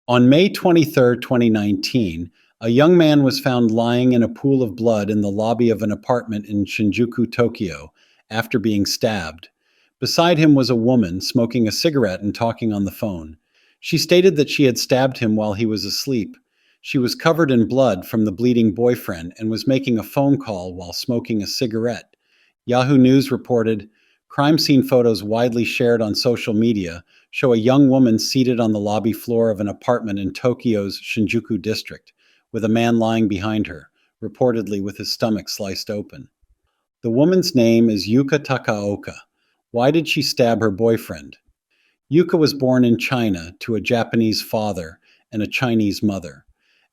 On May 23rd, 2019, a young man was found lying in a pool of blood in the lobby of an apartment in Shinjuku, Tokyo, after being stabbed. Beside him was a woman smoking a cigarette and talking on the phone. She stated that she had stabbed him while he was asleep. She was covered in blood from the bleeding boyfriend and was making a phone call while smoking a cigarette. Yahoo News reported crime scene photos widely shared on social media show a young woman seated on the lobby floor of an apartment in Tokyo's Shinjuku district, with a man lying behind her, reportedly with his stomach sliced open. The woman's name is Yuka Takaoka. Why did she stab her boyfriend? Yuka was born in China to a Japanese father and a Chinese mother.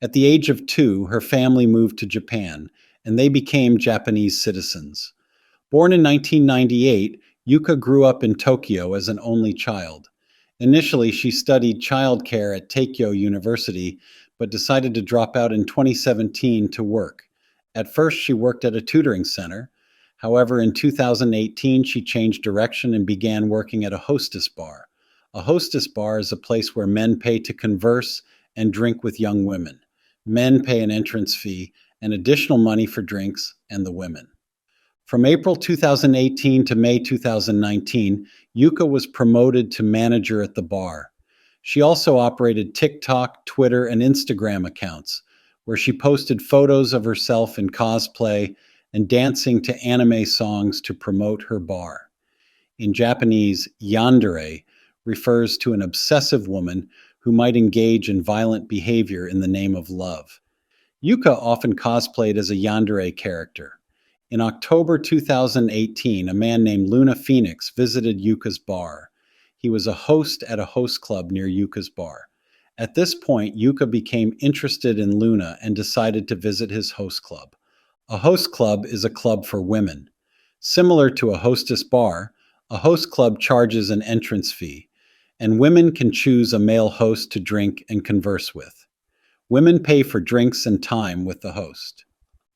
At the age of 2, her family moved to Japan, and they became Japanese citizens. Born in 1998, Yuka grew up in Tokyo as an only child. Initially, she studied childcare at Teikyo University, but decided to drop out in 2017 to work. At first, she worked at a tutoring center. However, in 2018, she changed direction and began working at a hostess bar. A hostess bar is a place where men pay to converse and drink with young women. Men pay an entrance fee and additional money for drinks and the women. From April 2018 to May 2019, Yuka was promoted to manager at the bar. She also operated TikTok, Twitter, and Instagram accounts, where she posted photos of herself in cosplay and dancing to anime songs to promote her bar. In Japanese, yandere refers to an obsessive woman who might engage in violent behavior in the name of love. Yuka often cosplayed as a yandere character. In October 2018, a man named Luna Phoenix visited Yuka's bar. He was a host at a host club near Yuka's bar. At this point, Yuka became interested in Luna and decided to visit his host club. A host club is a club for women. Similar to a hostess bar, a host club charges an entrance fee, and women can choose a male host to drink and converse with. Women pay for drinks and time with the host.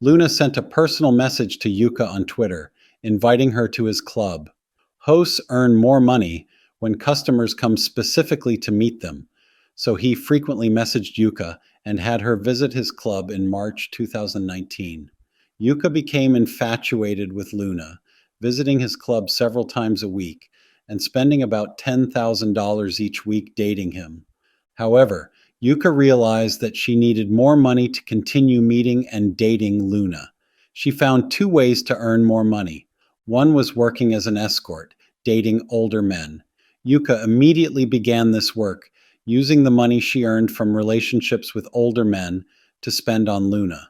Luna sent a personal message to Yuka on Twitter, inviting her to his club. Hosts earn more money when customers come specifically to meet them, so he frequently messaged Yuka and had her visit his club in March 2019. Yuka became infatuated with Luna, visiting his club several times a week and spending about $10,000 each week dating him. However, Yuka realized that she needed more money to continue meeting and dating Luna. She found 2 ways to earn more money. One was working as an escort, dating older men. Yuka immediately began this work, using the money she earned from relationships with older men to spend on Luna.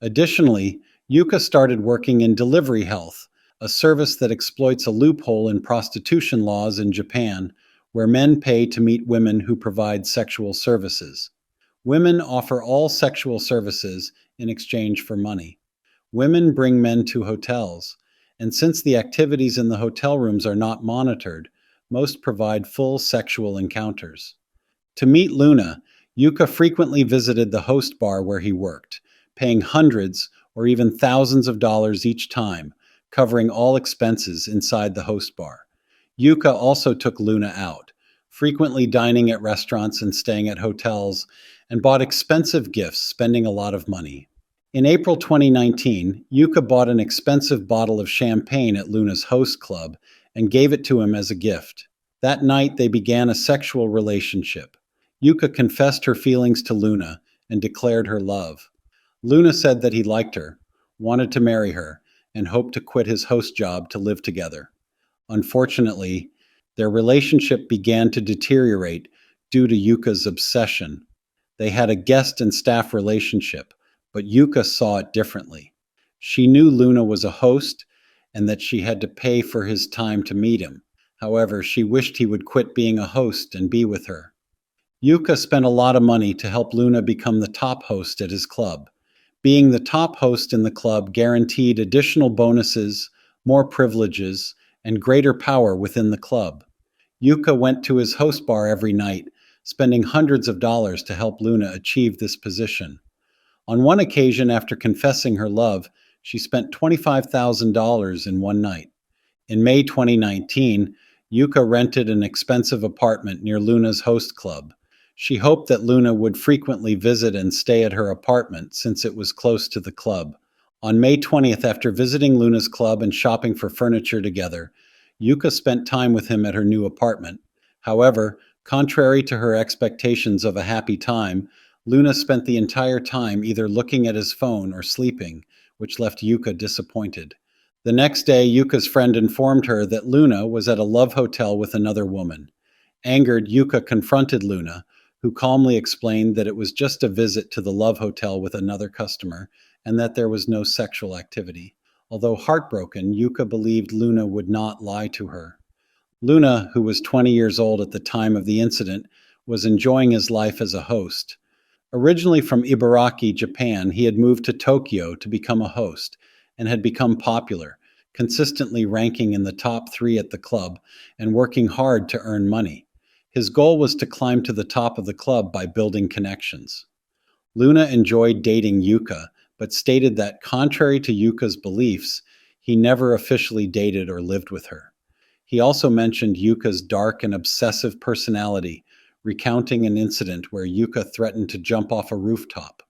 Additionally, Yuka started working in delivery health, a service that exploits a loophole in prostitution laws in Japan, where men pay to meet women who provide sexual services. Women offer all sexual services in exchange for money. Women bring men to hotels, and since the activities in the hotel rooms are not monitored, most provide full sexual encounters. To meet Luna, Yuka frequently visited the host bar where he worked, paying hundreds or even thousands of dollars each time, covering all expenses inside the host bar. Yuka also took Luna out, frequently dining at restaurants and staying at hotels, and bought expensive gifts, spending a lot of money. In April 2019, Yuka bought an expensive bottle of champagne at Luna's host club and gave it to him as a gift. That night, they began a sexual relationship. Yuka confessed her feelings to Luna and declared her love. Luna said that he liked her, wanted to marry her, and hoped to quit his host job to live together. Unfortunately, their relationship began to deteriorate due to Yuka's obsession. They had a guest and staff relationship, but Yuka saw it differently. She knew Luna was a host and that she had to pay for his time to meet him. However, she wished he would quit being a host and be with her. Yuka spent a lot of money to help Luna become the top host at his club. Being the top host in the club guaranteed additional bonuses, more privileges, and greater power within the club. Yuka went to his host bar every night, spending hundreds of dollars to help Luna achieve this position. On one occasion, after confessing her love, she spent $25,000 in one night. In May 2019, Yuka rented an expensive apartment near Luna's host club. She hoped that Luna would frequently visit and stay at her apartment since it was close to the club. On May 20th, after visiting Luna's club and shopping for furniture together, Yuka spent time with him at her new apartment. However, contrary to her expectations of a happy time, Luna spent the entire time either looking at his phone or sleeping, which left Yuka disappointed. The next day, Yuka's friend informed her that Luna was at a love hotel with another woman. Angered, Yuka confronted Luna, who calmly explained that it was just a visit to the love hotel with another customer and that there was no sexual activity. Although heartbroken, Yuka believed Luna would not lie to her. Luna, who was 20 years old at the time of the incident, was enjoying his life as a host. Originally from Ibaraki, Japan, he had moved to Tokyo to become a host and had become popular, consistently ranking in the top 3 at the club and working hard to earn money. His goal was to climb to the top of the club by building connections. Luna enjoyed dating Yuka, but stated that, contrary to Yuka's beliefs, he never officially dated or lived with her. He also mentioned Yuka's dark and obsessive personality, recounting an incident where Yuka threatened to jump off a rooftop.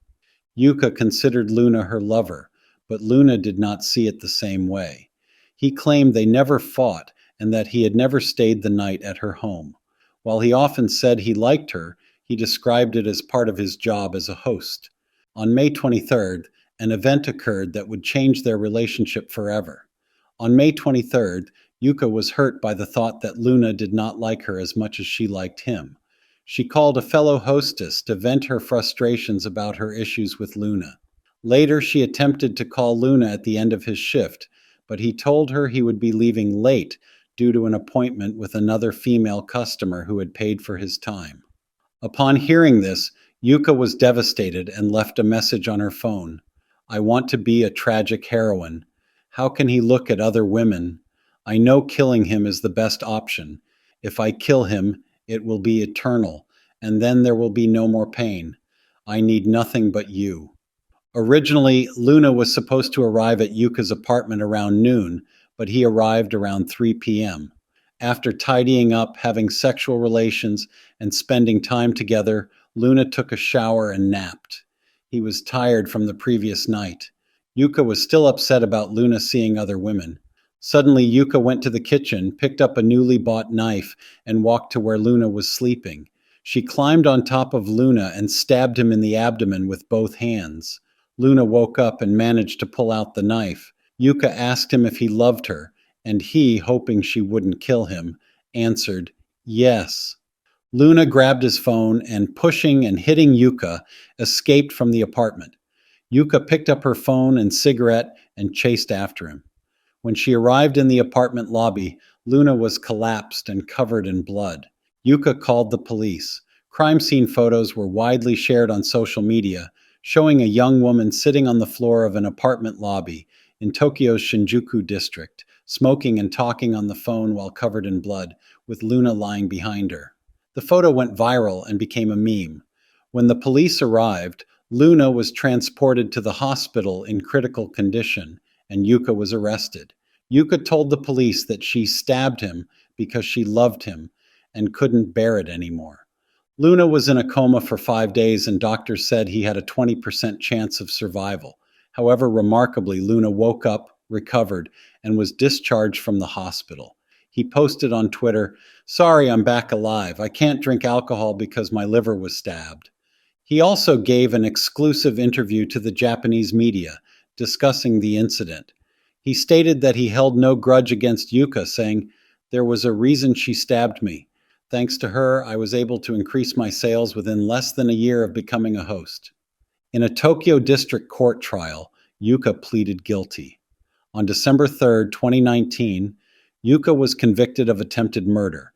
Yuka considered Luna her lover, but Luna did not see it the same way. He claimed they never fought and that he had never stayed the night at her home. While he often said he liked her, he described it as part of his job as a host. On May 23rd, an event occurred that would change their relationship forever. On May 23rd, Yuka was hurt by the thought that Luna did not like her as much as she liked him. She called a fellow hostess to vent her frustrations about her issues with Luna. Later, she attempted to call Luna at the end of his shift, but he told her he would be leaving late due to an appointment with another female customer who had paid for his time. Upon hearing this, Yuka was devastated and left a message on her phone. "I want to be a tragic heroine. How can he look at other women? I know killing him is the best option. If I kill him, it will be eternal, and then there will be no more pain. I need nothing but you." Originally, Luna was supposed to arrive at Yuka's apartment around noon, but he arrived around 3 p.m. After tidying up, having sexual relations, and spending time together, Luna took a shower and napped. He was tired from the previous night. Yuka was still upset about Luna seeing other women. Suddenly, Yuka went to the kitchen, picked up a newly bought knife, and walked to where Luna was sleeping. She climbed on top of Luna and stabbed him in the abdomen with both hands. Luna woke up and managed to pull out the knife. Yuka asked him if he loved her, and he, hoping she wouldn't kill him, answered, "Yes." Luna grabbed his phone and, pushing and hitting Yuka, escaped from the apartment. Yuka picked up her phone and cigarette and chased after him. When she arrived in the apartment lobby, Luna was collapsed and covered in blood. Yuka called the police. Crime scene photos were widely shared on social media, showing a young woman sitting on the floor of an apartment lobby in Tokyo's Shinjuku district, smoking and talking on the phone while covered in blood, with Luna lying behind her. The photo went viral and became a meme. When the police arrived, Luna was transported to the hospital in critical condition, and Yuka was arrested. Yuka told the police that she stabbed him because she loved him and couldn't bear it anymore. Luna was in a coma for 5 days, and doctors said he had a 20% chance of survival. However, remarkably, Luna woke up, recovered, and was discharged from the hospital. He posted on Twitter, "Sorry, I'm back alive. I can't drink alcohol because my liver was stabbed." He also gave an exclusive interview to the Japanese media, discussing the incident. He stated that he held no grudge against Yuka, saying, "There was a reason she stabbed me. Thanks to her, I was able to increase my sales within less than a year of becoming a host." In a Tokyo District Court trial, Yuka pleaded guilty. On December 3, 2019, Yuka was convicted of attempted murder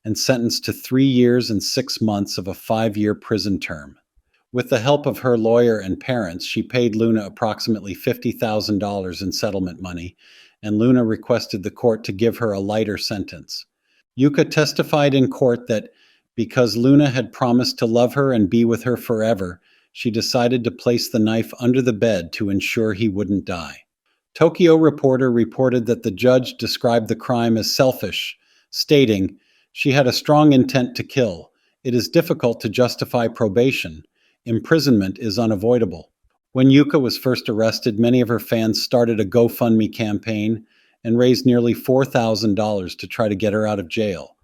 and sentenced to 3 years and 6 months of a 5-year prison term. With the help of her lawyer and parents, she paid Luna approximately $50,000 in settlement money, and Luna requested the court to give her a lighter sentence. Yuka testified in court that because Luna had promised to love her and be with her forever, she decided to place the knife under the bed to ensure he wouldn't die. Tokyo Reporter reported that the judge described the crime as selfish, stating, "She had a strong intent to kill. It is difficult to justify probation. Imprisonment is unavoidable. When Yuka was first arrested, many of her fans started a GoFundMe campaign and raised nearly $4,000 to try to get her out of jail.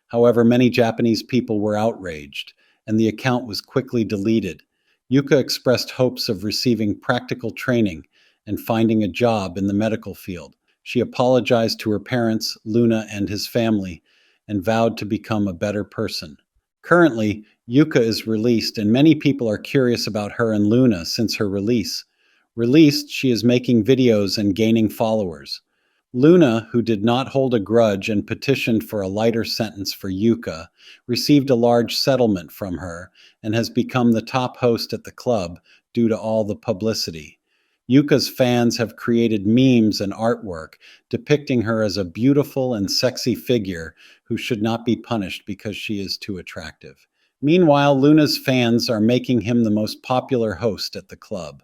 However, many Japanese people were outraged, and the account was quickly deleted. Yuka expressed hopes of receiving practical training and finding a job in the medical field. She apologized to her parents, Luna, and his family, and vowed to become a better person. Currently, Yuka is released, and many people are curious about her and Luna since her release. Released, she is making videos and gaining followers. Luna, who did not hold a grudge and petitioned for a lighter sentence for Yuka, received a large settlement from her and has become the top host at the club due to all the publicity. Yuka's fans have created memes and artwork depicting her as a beautiful and sexy figure who should not be punished because she is too attractive. Meanwhile, Luna's fans are making him the most popular host at the club.